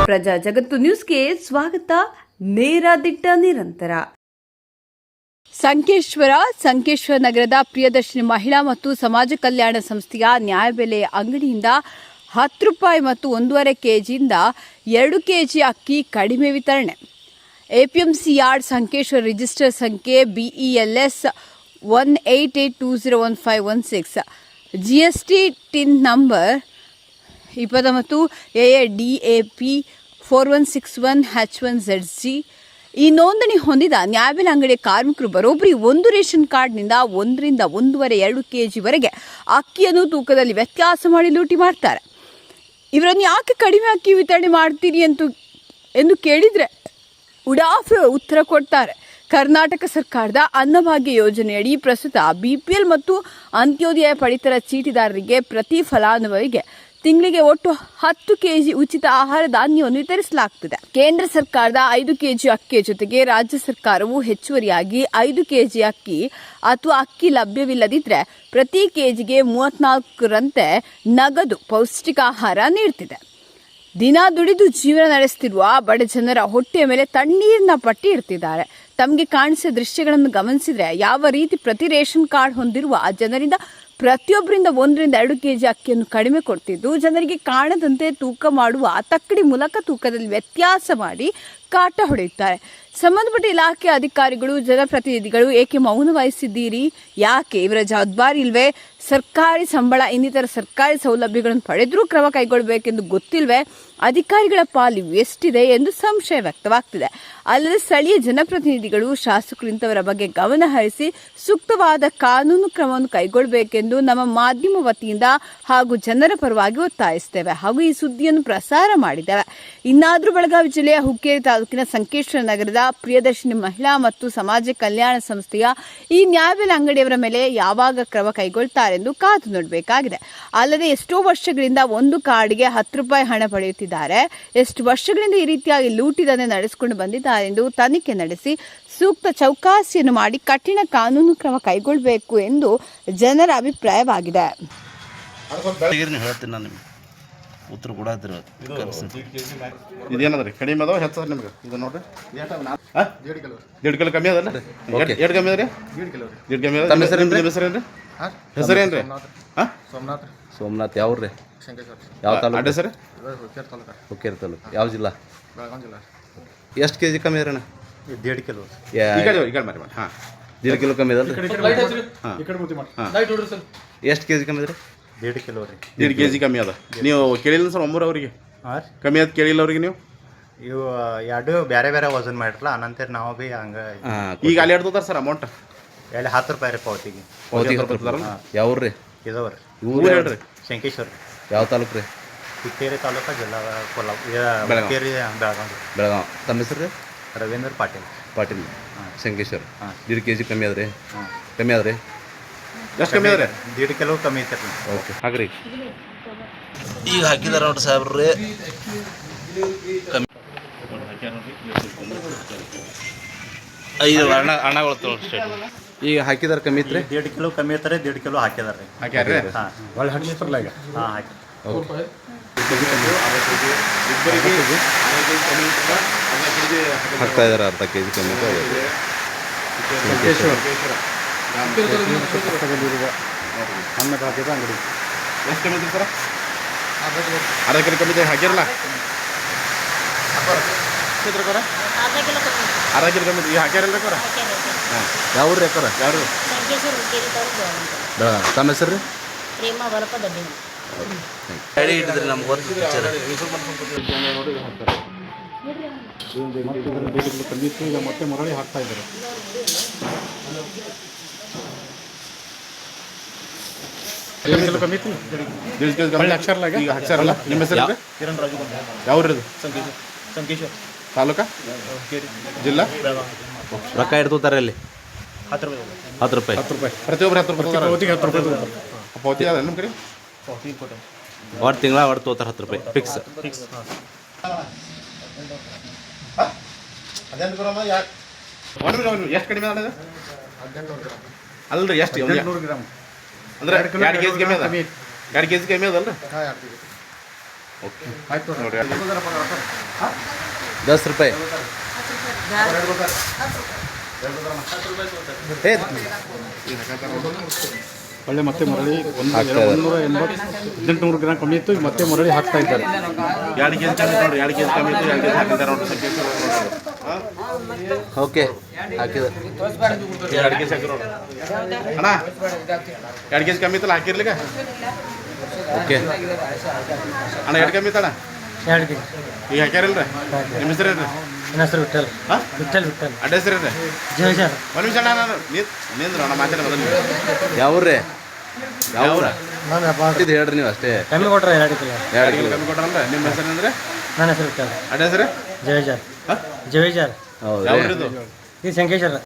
ಪ್ರಜಾ ಜಗತ್ತು ನ್ಯೂಸ್ಗೆ ಸ್ವಾಗತ. ನೇರ ದಿಟ್ಟ ನಿರಂತರ. ಸಂಕೇಶ್ವರ ನಗರದ ಪ್ರಿಯದರ್ಶಿನಿ ಮಹಿಳಾ ಮತ್ತು ಸಮಾಜ ಕಲ್ಯಾಣ ಸಂಸ್ಥೆಯ ನ್ಯಾಯಬೆಲೆ ಅಂಗಡಿಯಿಂದ 10 ರೂಪಾಯಿ ಮತ್ತು 1.5 ಕೆಜಿಯಿಂದ 2 ಕೆಜಿ ಅಕ್ಕಿ ಕಡಿಮೆ ವಿತರಣೆ. ಎಪಿಎಂಸಿ ಯಾರ್ಡ್ ಸಂಕೇಶ್ವರ ರಿಜಿಸ್ಟರ್ ಸಂಖ್ಯೆ BELS 188201516, GST tin number 29 AADAP 4161H1ZG. ಈ ನೋಂದಣಿ ಹೊಂದಿದ ನ್ಯಾಯಬೆಲೆ ಅಂಗಡಿಯ ಕಾರ್ಮಿಕರು ಬರೋಬ್ಬರಿ ಒಂದು ರೇಷನ್ ಕಾರ್ಡ್ನಿಂದ 1 ರಿಂದ 1.5-2 ಕೆಜಿವರೆಗೆ ಅಕ್ಕಿಯನ್ನು ತೂಕದಲ್ಲಿ ವ್ಯತ್ಯಾಸ ಮಾಡಿ ಲೂಟಿ ಮಾಡ್ತಾರೆ. ಇವರನ್ನು ಯಾಕೆ ಕಡಿಮೆ ಅಕ್ಕಿ ವಿತರಣೆ ಮಾಡ್ತೀರಿ ಎಂದು ಕೇಳಿದರೆ ಉಡಾಫೆ ಉತ್ತರ ಕೊಡ್ತಾರೆ. ಕರ್ನಾಟಕ ಸರ್ಕಾರದ ಅನ್ನಭಾಗ್ಯ ಯೋಜನೆಯಡಿ ಪ್ರಸ್ತುತ BPL ಮತ್ತು ಅಂತ್ಯೋದಯ ಪಡಿತರ ಚೀಟಿದಾರರಿಗೆ ಪ್ರತಿ ಫಲಾನುಭವಿಗೆ ತಿಂಗಳಿಗೆ ಒಟ್ಟು 10 ಕೆಜಿ ಉಚಿತ ಆಹಾರ ಧಾನ್ಯವನ್ನು ವಿತರಿಸಲಾಗುತ್ತದೆ. ಕೇಂದ್ರ ಸರ್ಕಾರದ 5 ಕೆಜಿ ಅಕ್ಕಿಯ ಜೊತೆಗೆ ರಾಜ್ಯ ಸರ್ಕಾರವು ಹೆಚ್ಚುವರಿಯಾಗಿ 5 ಕೆಜಿ ಅಕ್ಕಿ ಅಥವಾ ಅಕ್ಕಿ ಲಭ್ಯವಿಲ್ಲದಿದ್ದರೆ ಪ್ರತಿ ಕೆಜಿಗೆ 34ರಂತೆ ನಗದು ಪೌಷ್ಟಿಕ ಆಹಾರ ನೀಡುತ್ತಿದೆ. ದಿನ ದುಡಿದು ಜೀವನ ನಡೆಸುತ್ತಿರುವ ಬಡ ಜನರ ಹೊಟ್ಟೆಯ ಮೇಲೆ ತಣ್ಣೀರಿನ ಪಟ್ಟಿ ಇಡ್ತಿದ್ದಾರೆ. ತಮಗೆ ಕಾಣಿಸಿದ ದೃಶ್ಯಗಳನ್ನು ಗಮನಿಸಿದರೆ ಯಾವ ರೀತಿ ಪ್ರತಿ ರೇಷನ್ ಕಾರ್ಡ್ ಹೊಂದಿರುವ ಜನರಿಂದ ಪ್ರತಿಯೊಬ್ಬರಿಂದ 1 ರಿಂದ 2 ಕೆಜಿ ಅಕ್ಕಿಯನ್ನು ಕಡಿಮೆ ಕೊಡ್ತಿದ್ದು, ಜನರಿಗೆ ಕಾಣದಂತೆ ತೂಕ ಮಾಡುವ ತಕ್ಕಡಿ ಮೂಲಕ ತೂಕದಲ್ಲಿ ವ್ಯತ್ಯಾಸ ಮಾಡಿ ಕಾಟ ಹೊಡೆಯುತ್ತಾರೆ. ಸಂಬಂಧಪಟ್ಟ ಇಲಾಖೆ ಅಧಿಕಾರಿಗಳು, ಜನಪ್ರತಿನಿಧಿಗಳು ಏಕೆ ಮೌನ ವಹಿಸಿದ್ದೀರಿ? ಯಾಕೆ ಇವರ ಜವಾಬ್ದಾರಿ ಇಲ್ವೇ? ಸರ್ಕಾರಿ ಸಂಬಳ ಇನ್ನಿತರ ಸರ್ಕಾರಿ ಸೌಲಭ್ಯಗಳನ್ನು ಪಡೆದರೂ ಕ್ರಮ ಕೈಗೊಳ್ಳಬೇಕೆಂದು ಗೊತ್ತಿಲ್ವೇ? ಅಧಿಕಾರಿಗಳ ಪಾಲು ಎಷ್ಟಿದೆ ಎಂದು ಸಂಶಯ ವ್ಯಕ್ತವಾಗ್ತಿದೆ. ಅಲ್ಲದೆ ಸ್ಥಳೀಯ ಜನಪ್ರತಿನಿಧಿಗಳು, ಶಾಸಕರು ಇಂಥವರ ಬಗ್ಗೆ ಗಮನ ಹರಿಸಿ ಸೂಕ್ತವಾದ ಕಾನೂನು ಕ್ರಮವನ್ನು ಕೈಗೊಳ್ಳಬೇಕೆಂದು ನಮ್ಮ ಮಾಧ್ಯಮ ವತಿಯಿಂದ ಹಾಗೂ ಜನರ ಪರವಾಗಿ ಒತ್ತಾಯಿಸುತ್ತೇವೆ ಹಾಗೂ ಈ ಸುದ್ದಿಯನ್ನು ಪ್ರಸಾರ ಮಾಡಿದ್ದೇವೆ. ಇನ್ನಾದರೂ ಬೆಳಗಾವಿ ಜಿಲ್ಲೆಯ ಹುಕ್ಕೇರಿ ತಾಲೂಕಿನ ಸಂಕೇಶ್ವರ ನಗರದ ಪ್ರಿಯದರ್ಶಿನಿ ಮಹಿಳಾ ಮತ್ತು ಸಮಾಜ ಕಲ್ಯಾಣ ಸಂಸ್ಥೆಯ ಈ ನ್ಯಾಯಬೆಲೆ ಅಂಗಡಿಯವರ ಮೇಲೆ ಯಾವಾಗ ಕ್ರಮ ಕೈಗೊಳ್ತಾರೆಂದು ಕಾದು ನೋಡಬೇಕಾಗಿದೆ. ಅಲ್ಲದೆ ಎಷ್ಟೋ ವರ್ಷಗಳಿಂದ ಒಂದು ಕಾರ್ಡ್ಗೆ 10 ರೂಪಾಯಿ ಹಣ ಪಡೆಯುತ್ತಿದ್ದಾರೆ. ಎಷ್ಟು ವರ್ಷಗಳಿಂದ ಈ ರೀತಿಯಾಗಿ ಲೂಟಿ ದಂಧೆ ನಡೆಸಿಕೊಂಡು ಬಂದಿದ್ದಾರೆ ಎಂದು ತನಿಖೆ ನಡೆಸಿ ಸೂಕ್ತ ಚೌಕಾಸಿಯನ್ನು ಮಾಡಿ ಕಠಿಣ ಕಾನೂನು ಕ್ರಮ ಕೈಗೊಳ್ಳಬೇಕು ಎಂದು ಜನರ ಅಭಿಪ್ರಾಯವಾಗಿದೆ. ಉತ್ತರ ಕೂಡ ಇದೇನದ್ರಿ ಕಡಿಮೆ ಅದಾವ ಹೆಚ್ಚದ ನಿಮ್ಗೆ ಇದು ನೋಡ್ರಿ 1.5 ಕಿಲೋ ಕಮ್ಮಿ ಅದಲ್ಲ? ಎಷ್ಟು ಕಮ್ಮಿ ಅದ್ರಿ? 1.5 ಕಿಲೋ ಕಮ್ಮಿ ಅದ. ಹೆಸರೇನ್ರಿ? ಹೆಸರೇನ್ರಿ? ಸೋಮನಾಥ್ ಯಾವ್ರಿ? ಯಾವ ತಾಲೂಕು? ಅಡ್ಡ ಸರ್ ಹುಕ್ಕೇರಿ ತಾಲೂಕು. ಯಾವ ಜಿಲ್ಲಾ? ಎಷ್ಟು ಕೆಜಿ ಕಮ್ಮಿ ಅದ್ರಣ್ಣ? 1.5 ಕಿಲೋ. ಹಾಂ 1.5 ಕಿಲೋ ಕಮ್ಮಿ ಅದಲ್ಲ? ಎಷ್ಟು ಕೆಜಿ ಕಮ್ಮಿ ಅದ್ರಿ? 1.5 ಕಿಲೋ ರೀ. 1.5 ಕೆಜಿ ಕಮ್ಮಿ ಅದ. ನೀವು ಕೇಳಿಲ್ಲ ಸರ್ ಒಮ್ಮರು ಅವರಿಗೆ ಕಮ್ಮಿ ಅದ ಕೇಳಿಲ್ಲ ಅವ್ರಿಗೆ? ನೀವು ಇವು ಎರಡು ಬೇರೆ ಬೇರೆ ವಜನ್ ಮಾಡಿರಲ್ಲ ಅನಂತರ ನಾವು ಭೀ ಹಂಗೆ ಈಗ ಅಲ್ಲಿ ಎಡ್ತೋತಾರ ಸರ್ ಅಮೌಂಟ್? ಎಲ್ಲಿ 10 ರೂಪಾಯಿ ರೀ ಪಾವತಿಗೆ. ಯಾವ್ರಿ? ಇದಾವ್ರಿ. ಊರು ಹೇಳ್ರಿ? ಶಂಕೇಶ್ವರ. ಯಾವ ತಾಲೂಕು ರೀ? ಹುಕ್ಕೇರಿ ತಾಲೂಕು, ಜಿಲ್ಲಾ ಕೊಲ್ಲಾಪುರ, ಹುಕ್ಕೇರಿ, ಬೆಳಗಾವಿ. ತಮ್ಮ ಹೆಸರು ರೀ? ರವೀಂದ್ರ ಪಾಟೀಲ್. ಶಂಕೇಶ್ವರ. 1.5 ಕೆಜಿ ಕಮ್ಮಿ ಅದ್ರಿ? ಕಮ್ಮಿ ಅದ್ರಿ? ಎಷ್ಟು ಕಮ್ಮಿ ಅದ್ರಿ? 1.5 ಕಿಲೋ ಕಮ್ಮಿ ಐತೆ. ಓಕೆ ಹಾಕ್ರಿ. ಈಗ ಹಾಕಿದಾರ ನೋಡ್ರಿ ಸಾಹೇಬ್ರಿ. ಐದು ಅಣ್ಣಗಳು ಈಗ ಹಾಕಿದಾರ ಕಮ್ಮಿ ಐತ್ರಿ? 1.5 ಕಿಲೋ ಕಮ್ಮಿ ಐತಾರೆ. 1.5 ಕಿಲೋ ಹಾಕಿದಾರೆ. ಹಾಕ್ಯಾರ? ಹಾಂ ಒಳ್ಳೆ ಹಾಕಿಸ್ತಾರಲ್ಲ ಈಗ? ಹಾಂ ಹಾಕಿ. ಓಕೆ. ಹಾಕ್ತಾ ಇದಾರೆ 1/2 ಕೆಜಿ ಕಮ್ಮಿ. ಅನ್ನಭಾಗ್ಯದ ಅಂಗಡಿ ಎಷ್ಟು ಕಮ್ಮಿ ಐತಿ ಸರ? 1/2 ಕಿಲೋ ಕಮ್ಮಿ ಹಾಕಿರಲ್ಲ? 1/2 ಕಿಲೋ ಕಮ್ಮಿ ಈಗ ಹಾಕ್ಯಾರಲ್ಲ ಕರ? ಹಾಂ. ಯಾವ ಊರು ರೀ ಅಕ್ಕಾರ? ಯಾರು? ಬೆಳಗಾವಿ. ತಮ್ಮ ಹೆಸರು ರೀ? ಗಾಡಿ ಇಟ್ಟಿದ್ರಿ ನಮ್ಗೆ ಗೊತ್ತು ಪಿಕ್ಚರ್. ಮತ್ತೆ ಮರಳಿ ಹಾಕ್ತಾ ಇದ್ದಾರೆ. ಕಮ್ಮಿ ಐತಿ? 1.5 ಕೆಜಿ ಕಮ್ಮಿ ಹಾಕ್ಸಾರಲ್ಲ ಈಗ? ಹಾಕ್ಸಾರಲ್ಲ. ನಿಮ್ಮ ಹೆಸರು? ಕಿರಣ್ ರಾಜು. ಯಾವ ಊರಿದು? ಸಂಕೇಶ್ವರ ತಾಲೂಕಾ? ಜಿಲ್ಲಾ? ರೊಕ್ಕ ಇಡ್ತೋತಾರೆ ಅಲ್ಲಿ? 10 ರೂಪಾಯಿ. 10 ರೂಪಾಯಿ. 10 ರೂಪಾಯಿ ಪ್ರತಿಯೊಬ್ಬರು 10 ರೂಪಾಯಿ ಪೌತಿಗೆ 10 ರೂಪಾಯಿ ಪೌತಿ ಅದ ನಿಮ್ಮ ಕಡೆ? ಒಟ್ಟು ತಿಂಗಳ ಒಟ್ಟು ತೋತಾರೆ 10 ರೂಪಾಯಿ ಫಿಕ್ಸ್. ಅದೇನು ಬರಮ್ಮ? ಯಾಕೆ ಎಷ್ಟು ಕಡಿಮೆ ಆಗಿದೆ? ಅಲ್ರಿ ಎಷ್ಟು ಅಂದ್ರೆ 2 ಕೆ ಜಿ ಕಮ್ಮಿ ಅದ 2 ಕೆ ಜಿ ಕಮ್ಮಿ ಅದಲ್ರಿ ಓಕೆ ಆಯ್ತು ನೋಡಿರಿ 10 ರೂಪಾಯಿ ಏ ಒಳ್ಳೆ ಮತ್ತೆ ಮರಳಿ ಹಾಕ್ತಾ ಇದ್ದಾರೆ. 1800 ಗ್ರಾಮ್ ಕಮ್ಮಿ ಇತ್ತು ಮತ್ತೆ ಮರಳಿ ಹಾಕ್ತಾ ಇದ್ದಾರೆ. 2 ಕೆ ಜಿ ಕಮ್ಮಿ ನೋಡ್ರಿ 2 ಕೆ ಜಿ ಕಮ್ಮಿ ಇತ್ತು 2 ಕೆ ಜಿ ಹಾಕಿದ್ದಾರೆ ನೋಡ್ರಿ ಓಕೆ ಹಾಕಿದೆ 2 ಕೆ ಜಿ ಹಾಕಿ ನೋಡ್ರಿ ಅಣ್ಣ 2 ಕೆ ಜಿ ಕಮ್ಮಿ ಇತ್ತಲ್ಲ ಹಾಕಿರ್ಲಿಕ್ಕೆ ಓಕೆ ಅಣ್ಣ 2 ಕಮ್ಮಿ ಇತ್ತಣ್ಣ 2 ಕೆ ಜಿ ಈಗ ಹಾಕ್ಯಾರಿಲ್ರಿ ನಿಮ್ಮ ಹೆಸರು ಏನ್ರಿ ನನ್ನ ಹೆಸರು ವಿಠಲ್ ಹಾಂ ವಿಠಲ್ ವಿಠಲ್ ಅಡ್ಡ ಹೆಸರು ಏನ್ರಿ ಜಯಜಾರ್ ಒಂದು ನಿಮಿಷ ಅಣ್ಣ ನಾನು ನಿಂದ್ರು ಅಣ್ಣ ಮಾತಾಡ ಮೊದಲು ಯಾವ್ರೇ ಯಾವ್ರ ನಾನು ವ್ಯಾಪಾರ ಇದು ಹೇಳ್ರಿ ನೀವು ಅಷ್ಟೇ ಕಮ್ಮಿ ಕೊಟ್ರೆ 2 ಕಿಲೋ 2 ಕಿಲೋ ಕಮ್ಮಿ ಕೊಟ್ರಲ್ರಿ ನಿಮ್ಮ ಹೆಸರು ಅಂದ್ರೆ ನನ್ನ ಹೆಸರು ವಿಠಲ್ ಅಡ್ಡ ಹೆಸರು ಜಯಜಾರ್ ಹಾಂ ಜಯಜಾರ್ ಹೌದು ಯಾವ್ದು ಇದು ಶಂಕೇಶ್ವರ